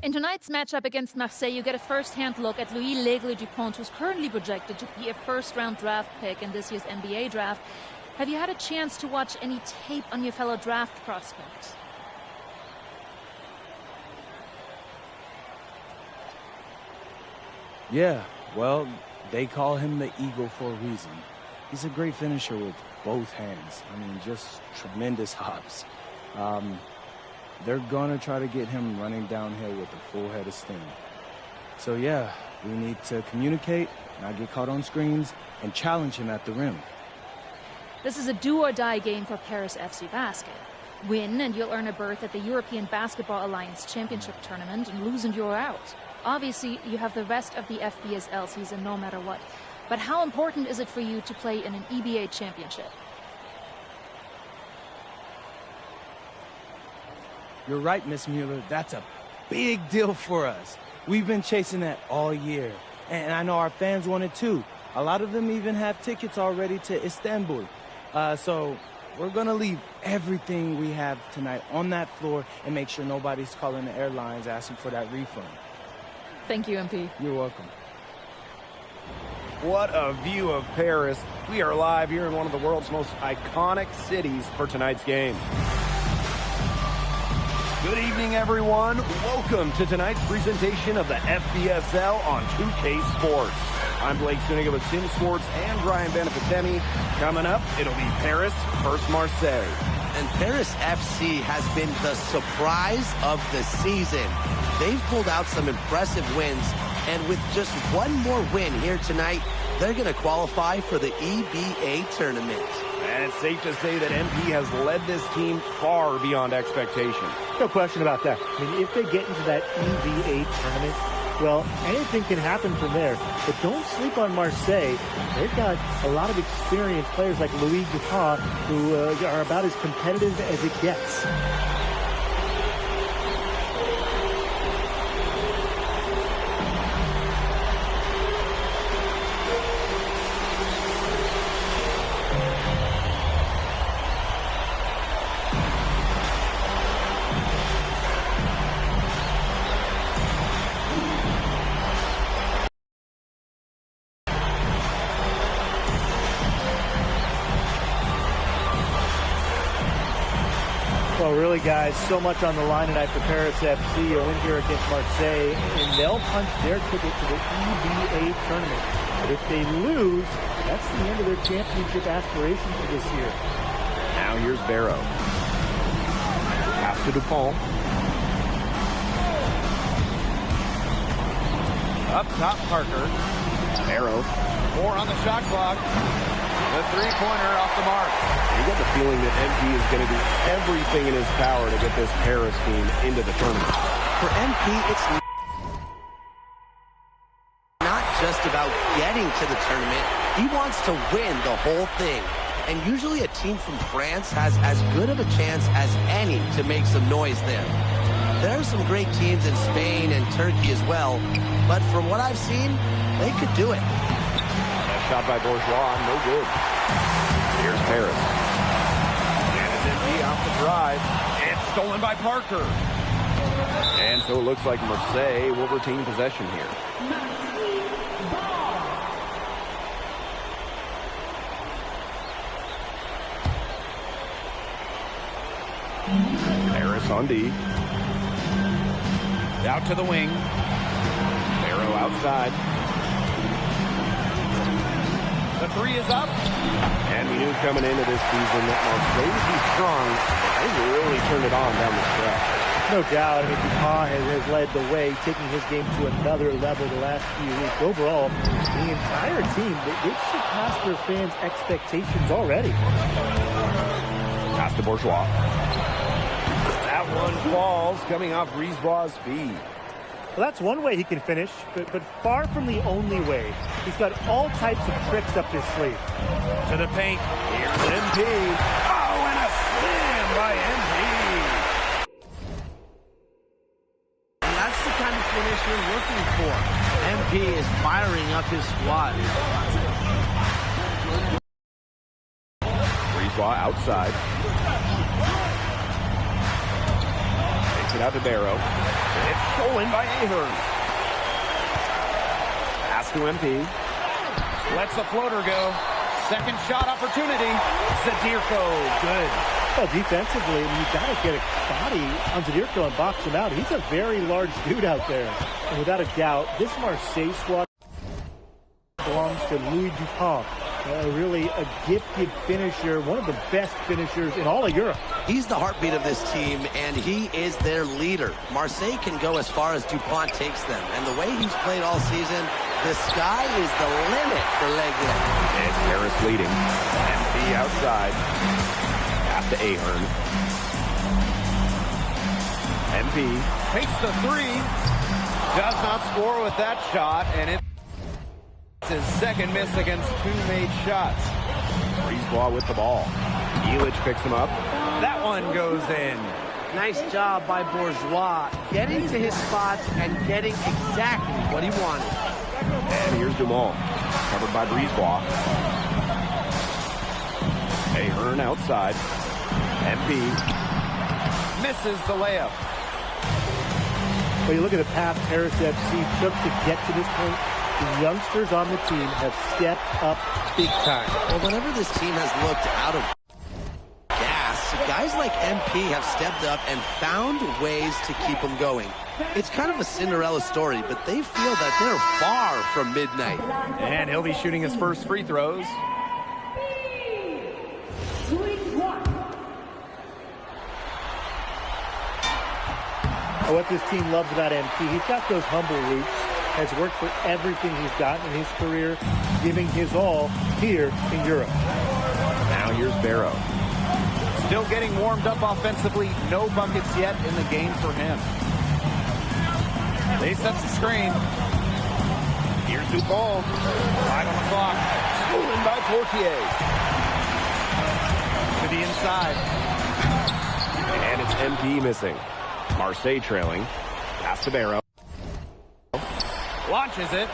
In tonight's matchup against Marseille, you get a first-hand look at Louis L'Aigle-Dupont, who's currently projected to be a first-round draft pick in this year's NBA draft. Have you had a chance to watch any tape on your fellow draft prospect? Yeah, well, they call him the Eagle for a reason. He's a great finisher with both hands. I mean, just tremendous hops. They're going to try to get him running downhill with a full head of steam. So, yeah, we need to communicate, not get caught on screens, and challenge him at the rim. This is a do-or-die game for Paris FC Basket. Win, and you'll earn a berth at the European Basketball Alliance Championship Tournament, and lose and you're out. Obviously, you have the rest of the FBSL season no matter what. But how important is it for you to play in an EBA championship? You're right, Miss Mueller. That's a big deal for us. We've been chasing that all year. And I know our fans want it too. A lot of them even have tickets already to Istanbul. So we're going to leave everything we have tonight on that floor and make sure nobody's calling the airlines asking for that refund. Thank you, MP. You're welcome. What a view of Paris. We are live here in one of the world's most iconic cities for tonight's game. Good evening, everyone. Welcome to tonight's presentation of the FBSL on 2K Sports. I'm Blake Suniga with Tim Swartz and Ryan Benefitemi. Coming up, it'll be Paris versus Marseille. And Paris FC has been the surprise of the season. They've pulled out some impressive wins, and with just one more win here tonight, they're going to qualify for the EBA tournament. And it's safe to say that MP has led this team far beyond expectation. No question about that. I mean, if they get into that EBA tournament, well, anything can happen from there. But don't sleep on Marseille. They've got a lot of experienced players like Louis Dupont who are about as competitive as it gets. Well, really, guys, so much on the line tonight for Paris FC. A win here against Marseille, and they'll punch their ticket to the EBA tournament. But if they lose, that's the end of their championship aspirations for this year. Now here's Barrow. Pass to Dupont. Up top, Parker. Barrow. 4 on the shot clock. The three-pointer off the mark. You get the feeling that MP is going to do everything in his power to get this Paris team into the tournament. For MP, it's not just about getting to the tournament. He wants to win the whole thing. And usually a team from France has as good of a chance as any to make some noise there. There are some great teams in Spain and Turkey as well, but from what I've seen, they could do it. Shot by Bourgeois, no good. Here's Paris. And it's empty off the drive. It's stolen by Parker. And so it looks like Marseille will retain possession here. Paris on D. Out to the wing. Barrow outside. The three is up. And we knew coming into this season that Marseille would be strong. They really turned it on down the stretch. No doubt. I mean, Dupont has led the way, taking his game to another level the last few weeks. Overall, the entire team, they've surpassed their fans' expectations already. Pass to Bourgeois. That one falls, coming off Brisebois' feed. Well, that's one way he can finish, but far from the only way. He's got all types of tricks up his sleeve. To the paint. Here's MP. Oh, and a slam by MP. And that's the kind of finish you're looking for. MP is firing up his squad. Brisebois outside. Takes it out to Barrow. It's Stolen by Ahern. Pass to MP. Lets the floater go. Second shot opportunity. Zadirko, good. Well, defensively, you've got to get a body on Zadirko and box him out. He's a very large dude out there. And without a doubt, this Marseille squad belongs to Louis Dupont. Really a gifted finisher, one of the best finishers in all of Europe. He's the heartbeat of this team, and he is their leader. Marseille can go as far as Dupont takes them. And the way he's played all season, the sky is the limit for Legia. It's Paris leading. MP outside. Pass to Ahern. MP Takes the three. Does not score with that shot, and it's his second miss against two made shots. Brisebois with the ball. Illich picks him up. That one goes in. Nice job by Bourgeois, getting to his spots and getting exactly what he wanted. And here's Dumont, covered by Brisebois. Ahern outside. MP Misses the layup. When you look at the path Paris FC took to get to this point, the youngsters on the team have stepped up big time. Well, whenever this team has looked out of gas, guys like MP have stepped up and found ways to keep them going. It's kind of a Cinderella story, but they feel that they're far from midnight. And he'll be shooting his first free throws. What this team loves about MP, he's got those humble roots, has worked for everything he's gotten in his career, giving his all here in Europe. Now here's Barrow. Still getting warmed up offensively. No buckets yet in the game for him. They set the screen. Here's Dupont. 5 on the clock. Stolen by Portier. To the inside. And it's MP missing. Marseille trailing. Pass to Barrow. Launches it.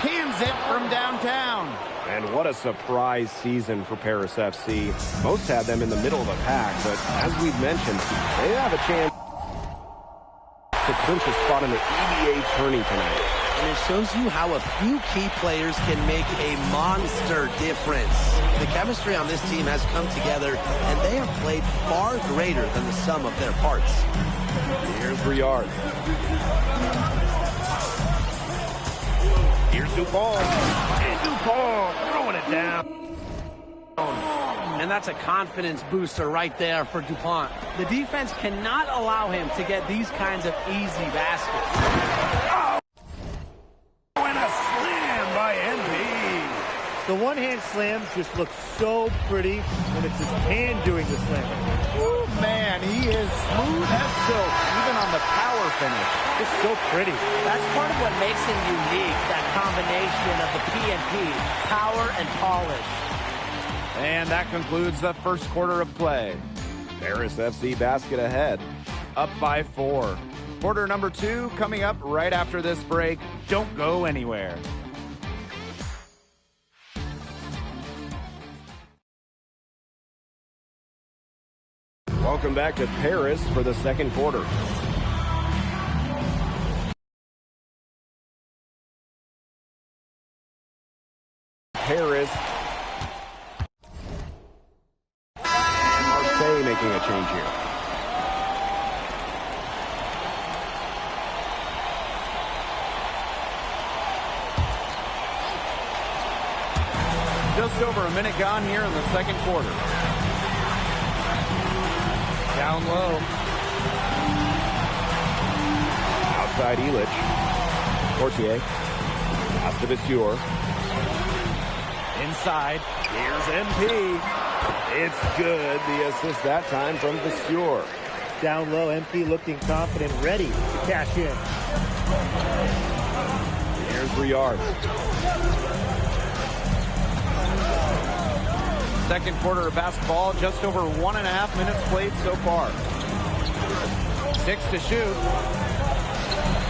Cans it from downtown. And what a surprise season for Paris FC. Most had them in the middle of the pack, but as we've mentioned, they have a chance to clinch a spot in the EVA tourney tonight. And it shows you how a few key players can make a monster difference. The chemistry on this team has come together, and they have played far greater than the sum of their parts. Here's Briard. Here's Dupont. And Dupont throwing it down. And that's a confidence booster right there for Dupont. The defense cannot allow him to get these kinds of easy baskets. Oh, and a slam by MP. The one-hand slams just look so pretty when it's his hand doing the slam. Ooh, man, he is smooth as silk, even on the power finish. It's so pretty. That's part of what makes him unique, that combination of the P&P, power and polish. And that concludes the first quarter of play. Paris FC basket ahead. Up by 4. Quarter number 2 coming up right after this break. Don't go anywhere. Welcome back to Paris for the second quarter. Paris. Marseille making a change here. Just over a minute gone here in the second quarter. Down low. Outside Illich. Portier. Pass to Vasseur. Inside. Here's MP. It's good. The assist that time from Vasseur. Down low, MP looking confident, ready to cash in. Here's Briard. Second quarter of basketball, just over 1.5 minutes played so far. 6 to shoot.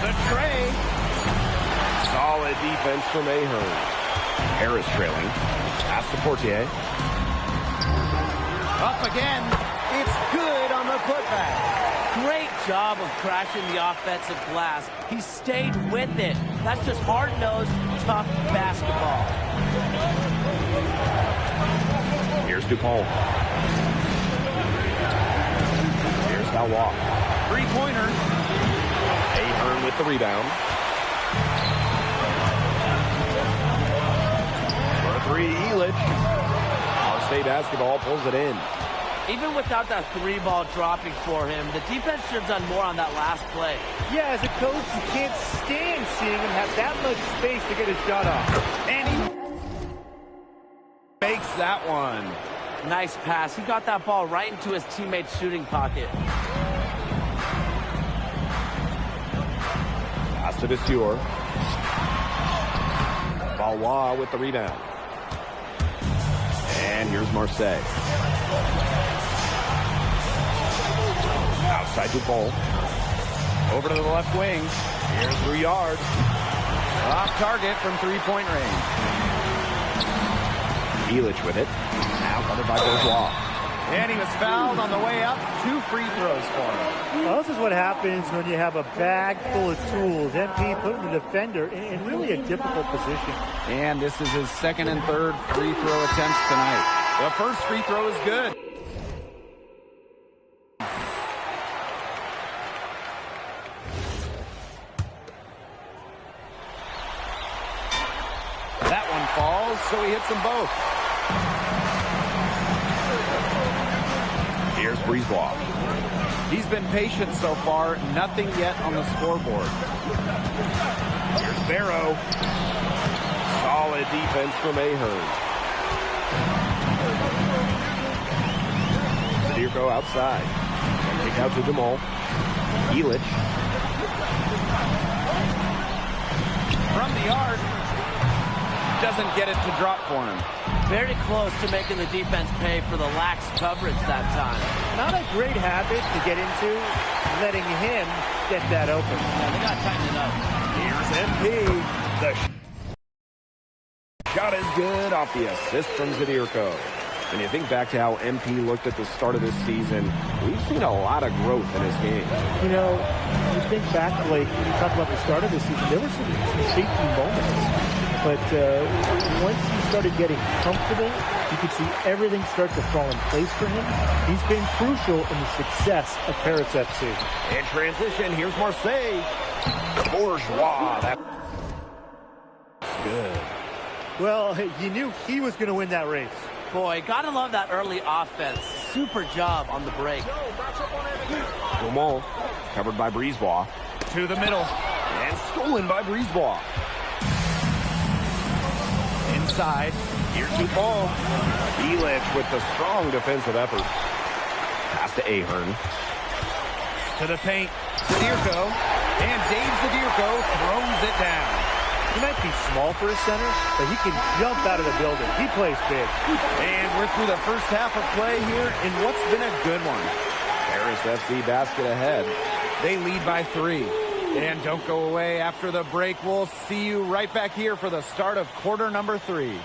The tray. Solid defense from Ahern. Harris trailing. Pass to Portier. Up again. It's good on the putback. Great job of crashing the offensive glass. He stayed with it. That's just hard-nosed, tough basketball. Here's DuPont. Here's Valois. Three-pointer. Ahern with the rebound. For three, Elitch. Marseille basketball pulls it in. Even without that three ball dropping for him, the defense should have done more on that last play. Yeah, as a coach, you can't stand seeing him have that much space to get his shot off. And he makes that one. Nice pass. He got that ball right into his teammate's shooting pocket. Pass to Desure. Valois with the rebound. And here's Marseille. Outside DuPont. Over to the left wing. Here's Rouillard. Off target from three-point range. Elitch with it. Now covered by Bourgeois. And he was fouled on the way up. 2 free throws for him. Well, this is what happens when you have a bag full of tools. MP putting the defender in really a difficult position. And this is his second and third free throw attempts tonight. The first free throw is good. That one falls, so he hits them both. Here's Brisebois. He's been patient so far. Nothing yet on the scoreboard. Here's Barrow. Solid defense from Ahern. Zadirko outside. And kick out to DeMol. Elitch. From the arc. Doesn't get it to drop for him. Very close to making the defense pay for the lax coverage that time. Not a great habit to get into, letting him get that open. Yeah, they got to tighten it up. Here's MP. The shot is good off the assist from Zadirko. When you think back to how MP looked at the start of this season, we've seen a lot of growth in his game. You know, you think back, Blake, when you talk about the start of this season, there were some shaky moments. But once he started getting comfortable, you could see everything start to fall in place for him. He's been crucial in the success of Paris FC. In transition, here's Marseille. Bourgeois. That's good. Well, you knew he was going to win that race. Boy, gotta love that early offense. Super job on the break. Dumont, covered by Brisebois. To the middle. And stolen by Brisebois. Inside. Here's DuPont. Elitch with the strong defensive effort. Pass to Ahern. To the paint. Zadirko. And Dave Zadirko throws it down. He might be small for a center, but he can jump out of the building. He plays big. And we're through the first half of play here in what's been a good one. Paris FC basket ahead. They lead by 3. And don't go away after the break. We'll see you right back here for the start of quarter number 3.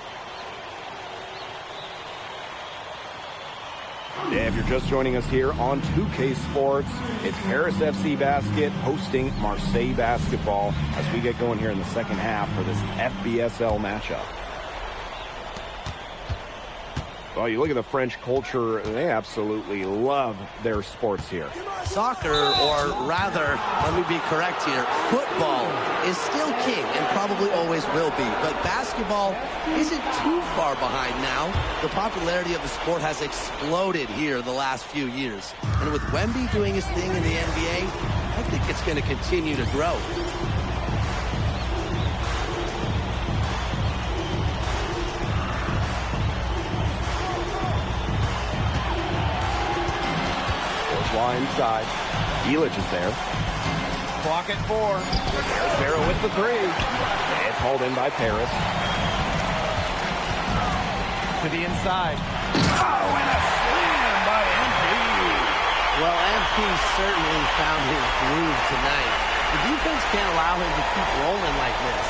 If you're just joining us here on 2K Sports, it's Paris FC Basket hosting Marseille Basketball as we get going here in the second half for this FBSL matchup. Well, you look at the French culture, they absolutely love their sports here. Soccer, or rather, let me be correct here, football is still king and probably always will be. But basketball isn't too far behind now. The popularity of the sport has exploded here the last few years. And with Wemby doing his thing in the NBA, I think it's going to continue to grow. Inside. Elitch is there. Clock at 4. There's Barrow with the 3. It's hauled in by Paris. To the inside. Oh, and a slam by MP. Well, MP certainly found his groove tonight. The defense can't allow him to keep rolling like this.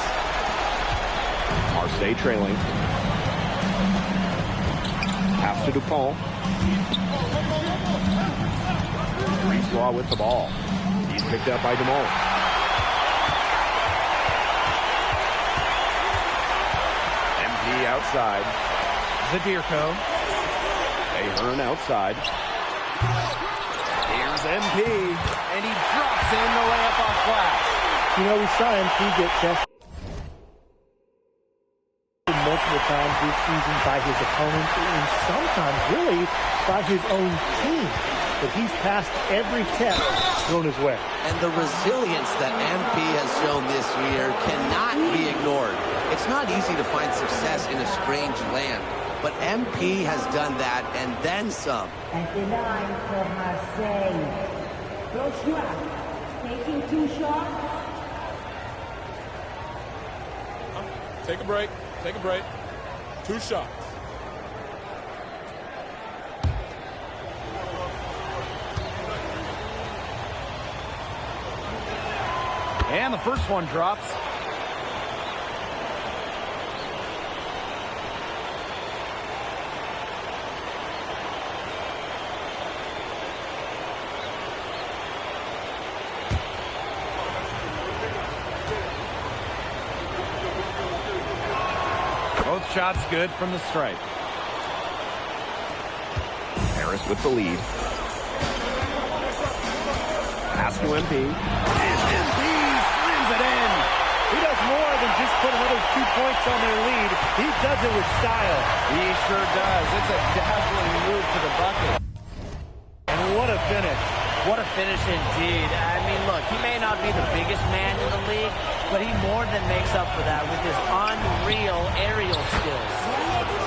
Marseille trailing. Pass to DuPont. Brisebois with the ball. He's picked up by Dumont. MP outside. Zadirko. Ahern outside. Here's MP, and he drops in the layup off glass. You know, we saw MP get tested multiple times this season by his opponents and sometimes really by his own team. But he's passed every test thrown his way. And the resilience that MP has shown this year cannot be ignored. It's not easy to find success in a strange land, but MP has done that and then some. At the line for Marseille. Joshua, taking 2 shots. Take a break. Take a break. 2 shots. And the first one drops. Both shots good from the stripe. Harris with the lead. Pass to MP. And MP slams it in. He does more than just put another 2 points on their lead. He does it with style. He sure does. It's a dazzling move to the bucket. And what a finish. What a finish indeed. I mean, look, he may not be the biggest man in the league, but he more than makes up for that with his unreal aerial skills.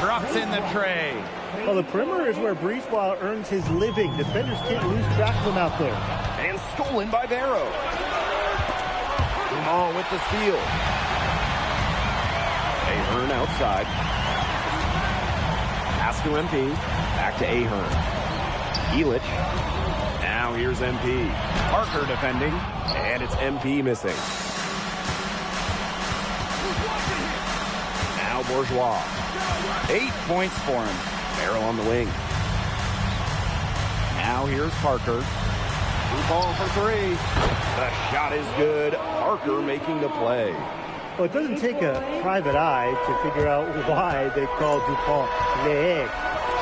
Drops in the tray. Well, the perimeter is where Brisebois earns his living. Defenders can't lose track of him out there. And stolen by Barrow. Dumont with the steal. Ahern outside. Pass to MP. Back to Ahern. Elich. Now here's MP. Parker defending. And it's MP missing. Now Bourgeois. 8 points for him. Barrow on the wing. Now here's Parker. Blue ball for 3. The shot is good. Parker making the play. Well, it doesn't take a private eye to figure out why they call Dupont Le.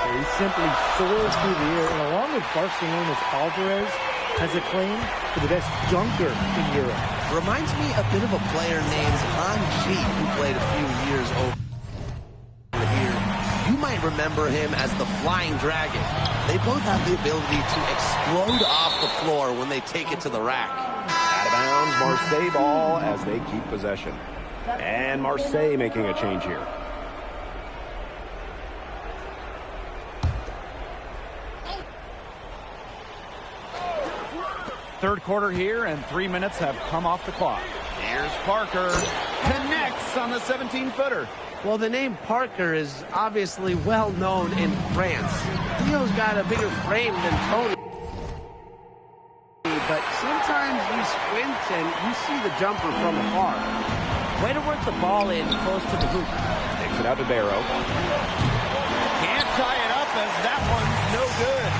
He simply soars through the air, and along with Barcelona's Alvarez, has a claim for the best dunker in Europe. Reminds me a bit of a player named Han Chi, who played a few years over here. You might remember him as the Flying Dragon. They both have the ability to explode off the floor when they take it to the rack. Out of bounds, Marseille ball as they keep possession. And Marseille making a change here. Third quarter here, and 3 minutes have come off the clock. Here's Parker. Connects on the 17-footer. Well, the name Parker is obviously well known in France. Theo's got a bigger frame than Tony. But sometimes you squint and you see the jumper from afar. Way to work the ball in close to the hoop. Takes it out to Barrow. Can't tie it up as that one's no good.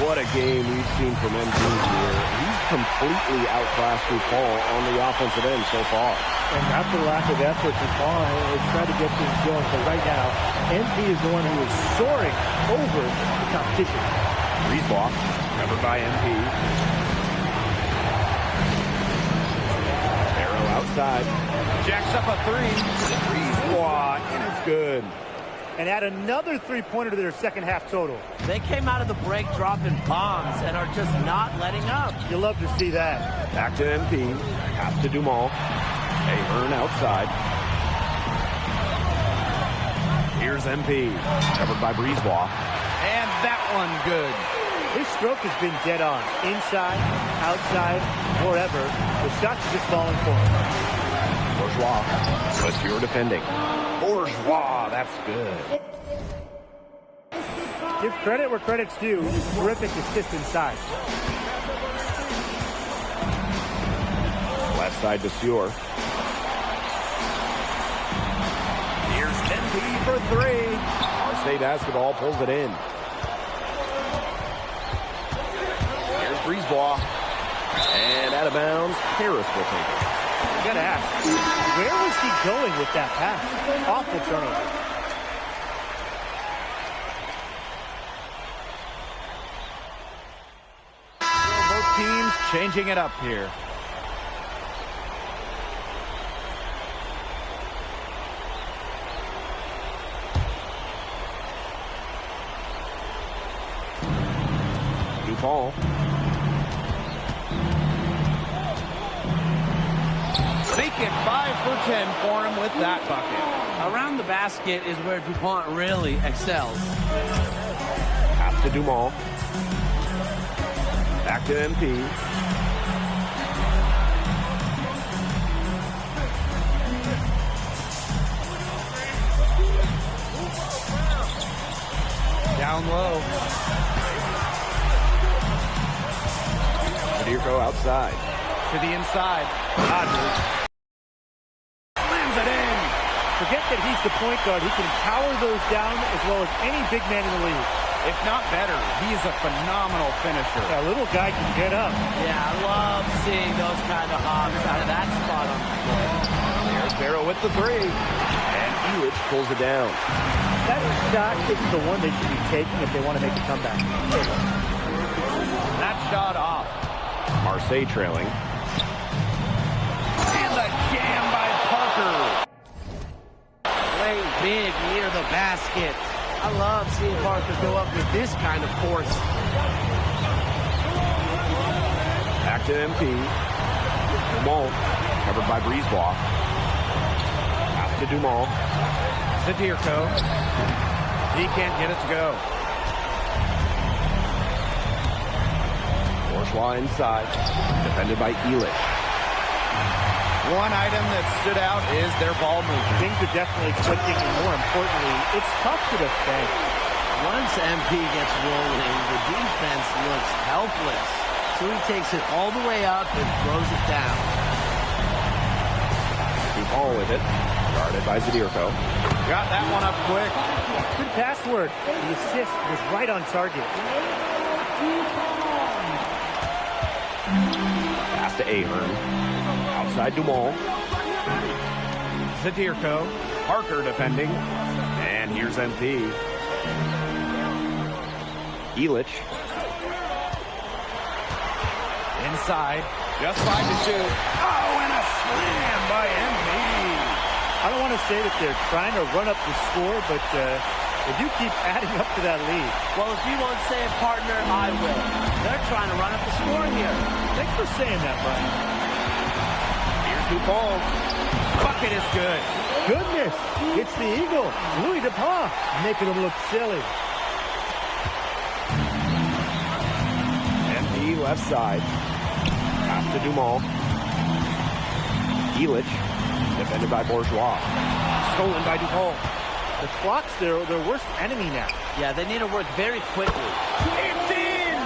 What a game we've seen from MP here. He's completely outclassed Dupont on the offensive end so far. And not for lack of effort, Dupont has tried to get things going, but right now, MP is the one who is soaring over the competition. Brisebois, covered by MP. Barrow outside. Jacks up a 3. Brisebois, and it's good. And add another three-pointer to their second half total. They came out of the break dropping bombs and are just not letting up. You'll love to see that. Back to MP. Pass to Dumont. Ahern outside. Here's MP. Covered by Brisebois. And that one good. His stroke has been dead on. Inside, outside, wherever. The shots are just falling for him. Bourgeois. Monsieur defending. Bourgeois, that's good. Give credit where credit's due. Terrific assist inside. Left side to Suhr. Here's MP for 3. Marseille basketball pulls it in. Here's Brisebois. And out of bounds, Harris will take it. You gotta ask, where was he going with that pass? Awful turnover. Both teams changing it up here. DuPont. Make it 5 for 10 for him with that bucket. Around the basket is where DuPont really excels. Pass to Dumont. Back to MP. Down low. Zadirko outside. To the inside. Rodgers. Slams it in. Forget that he's the point guard. He can power those down as well as any big man in the league. If not better, he is a phenomenal finisher. That little guy can get up. Yeah, I love seeing those kind of hops out of that spot on the floor. There's Barrow with the three. And Elitch pulls it down. That shot isn't the one they should be taking if they want to make a comeback. That shot off. Marseille trailing. And the jam by Parker. Play big near the basket. I love seeing Parker go up with this kind of force. Back to MP. Dumont. Covered by Brisebois. Pass to Dumont. Zadirko. He can't get it to go. Bourgeois inside. Defended by Elitch. One item that stood out is their ball movement. Things are definitely clicking, and more importantly, it's tough to defend. Once MP gets rolling, the defense looks helpless. So he takes it all the way up and throws it down. DuPont with it. Guarded by Zadirko. Got that one up quick. Good password. The assist was right on target. Pass to Ahern. Outside Dumont. Zadirko. Parker defending. And here's MP. Elitch. Inside. Just 5 to shoot. Oh, and a slam by MP. I don't want to say that they're trying to run up the score, but they do keep adding up to that lead. Well, if you won't say it, partner, I will. They're trying to run up the score here. Thanks for saying that, Brian. Here's DuPont. Bucket is good. Goodness, it's the Eagle, Louis DuPont, making him look silly. MP left side. Pass to Dumont. Elitch. Defended by Bourgeois. Stolen by DuPont. The clock's their worst enemy now. Yeah, they need to work very quickly. It's in!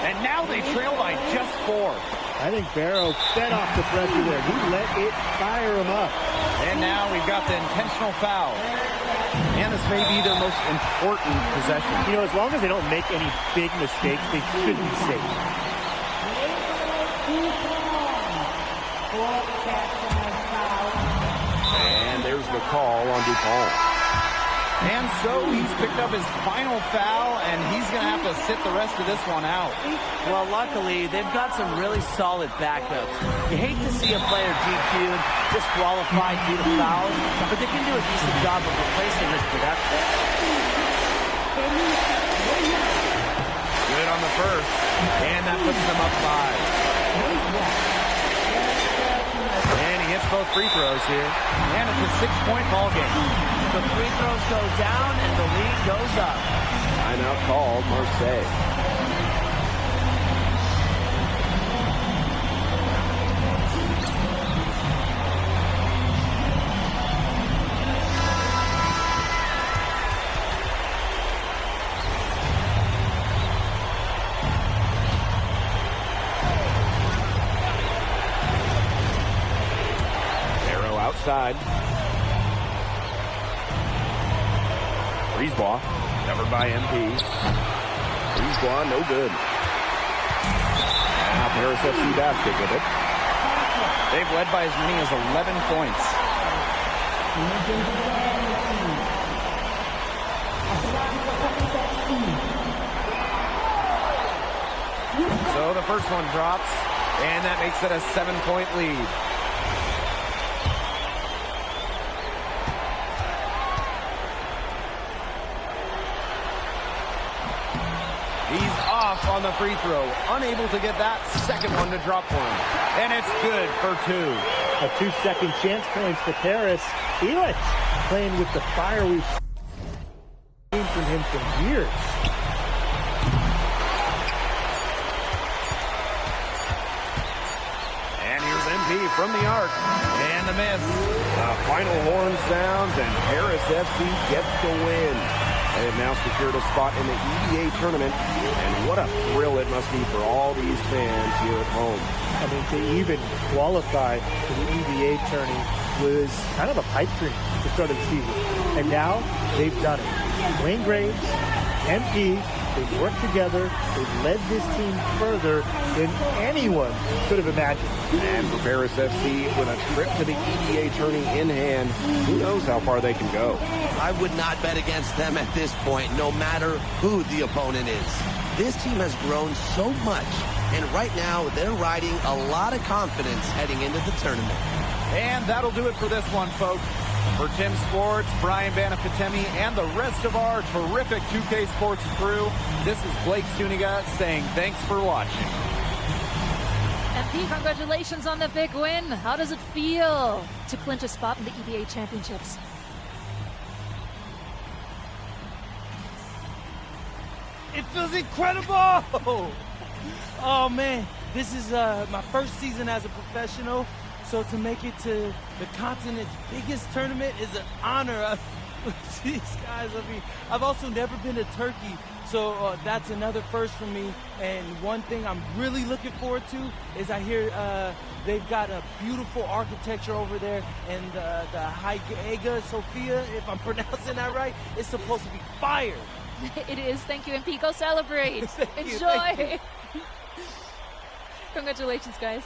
And now they trail by just 4. I think Barrow fed off the pressure there. He let it fire him up. And now we've got the intentional foul. And this may be their most important possession. You know, as long as they don't make any big mistakes, they should be safe. And there's the call on DuPont. And so he's picked up his final foul, and he's going to have to sit the rest of this one out. Well, luckily, they've got some really solid backups. You hate to see a player DQ'd, disqualified due to fouls, but they can do a decent job of replacing his production. Good on the first, and that puts them up 5. And he hits both free throws here. And it's a 6-point ball game. The free throws go down and the lead goes up. Timeout called, Marseille. Barrow outside. Brisebois, covered by MP. Brisebois, no good. Now Paris FC Basket with it. They've led by as many as 11 points. So the first one drops, and that makes it a 7-point lead. He's off on the free throw, unable to get that second one to drop for him. And it's good for 2. A 2-second chance points for Paris. Ilic playing with the fire we've seen from him for years. And here's MP from the arc. And the miss. Final horn sounds, and Paris FC gets the win. They have now secured a spot in the EVA tournament, and what a thrill it must be for all these fans here at home. I mean, to even qualify for the EVA tourney was kind of a pipe dream to start of the season. And now they've done it. Wayne Graves, MP, they've worked together. They've led this team further than anyone could have imagined. And for Paris FC, with a trip to the EVA tourney in hand, who knows how far they can go. I would not bet against them at this point, no matter who the opponent is. This team has grown so much, and right now they're riding a lot of confidence heading into the tournament. And that'll do it for this one, folks. For Tim Swartz, Brian Banafitemi, and the rest of our terrific 2K Sports crew, this is Blake Suniga saying thanks for watching. MP, congratulations on the big win. How does it feel to clinch a spot in the EVA Championships? It feels incredible! Oh man, this is my first season as a professional, so to make it to the continent's biggest tournament is an honor. These guys, I mean, I've also never been to Turkey, so that's another first for me. And one thing I'm really looking forward to is I hear they've got a beautiful architecture over there, and the Hagia Sophia, if I'm pronouncing that right, is supposed to be fire. It is. Thank you, MP. Go celebrate. Thank you, Enjoy. thank you. Congratulations, guys.